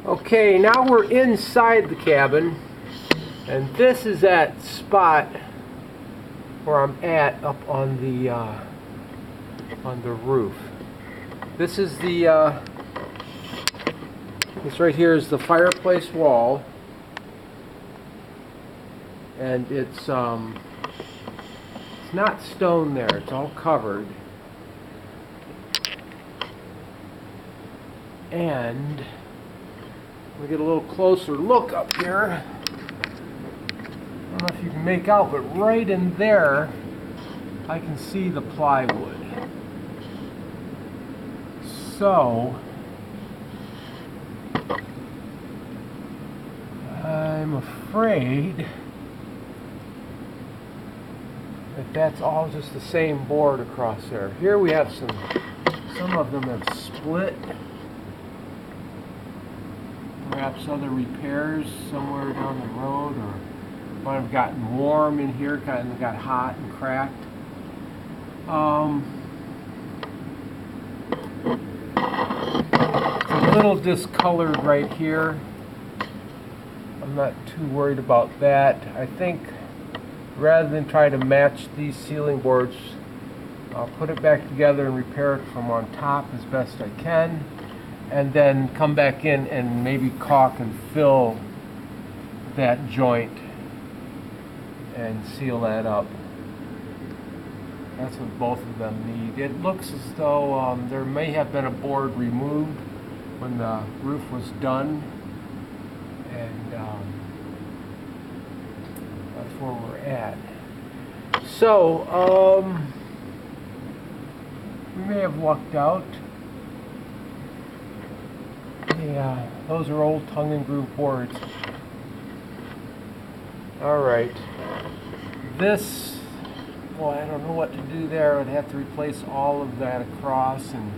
Okay, now we're inside the cabin, and this is that spot where I'm at up on the roof. This is the this right here is the fireplace wall, and it's not stone there, it's all covered. And we get a little closer look up here. I don't know if you can make out, but right in there I can see the plywood. So I'm afraid that that's all just the same board across there. Here we have some of them have split. Perhaps other repairs somewhere down the road, or might have gotten warm in here, kind of got hot and cracked. It's a little discolored right here. I'm not too worried about that. I think rather than try to match these ceiling boards, I'll put it back together and repair it from on top as best I can, and then come back in and maybe caulk and fill that joint and seal that up. That's what both of them need. It looks as though there may have been a board removed when the roof was done, and that's where we're at. So we may have lucked out. Yeah, those are old tongue and groove boards. Alright. This, well, I don't know what to do there. I'd have to replace all of that across, and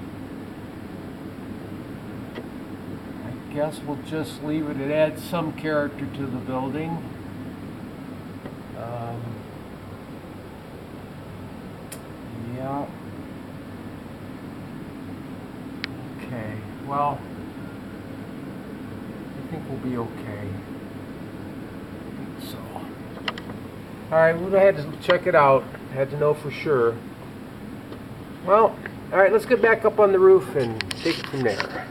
I guess we'll just leave it. It adds some character to the building. Yeah. Okay, well, I think we'll be okay. So, alright, we had to check it out. Had to know for sure. Well, alright, let's get back up on the roof and take it from there.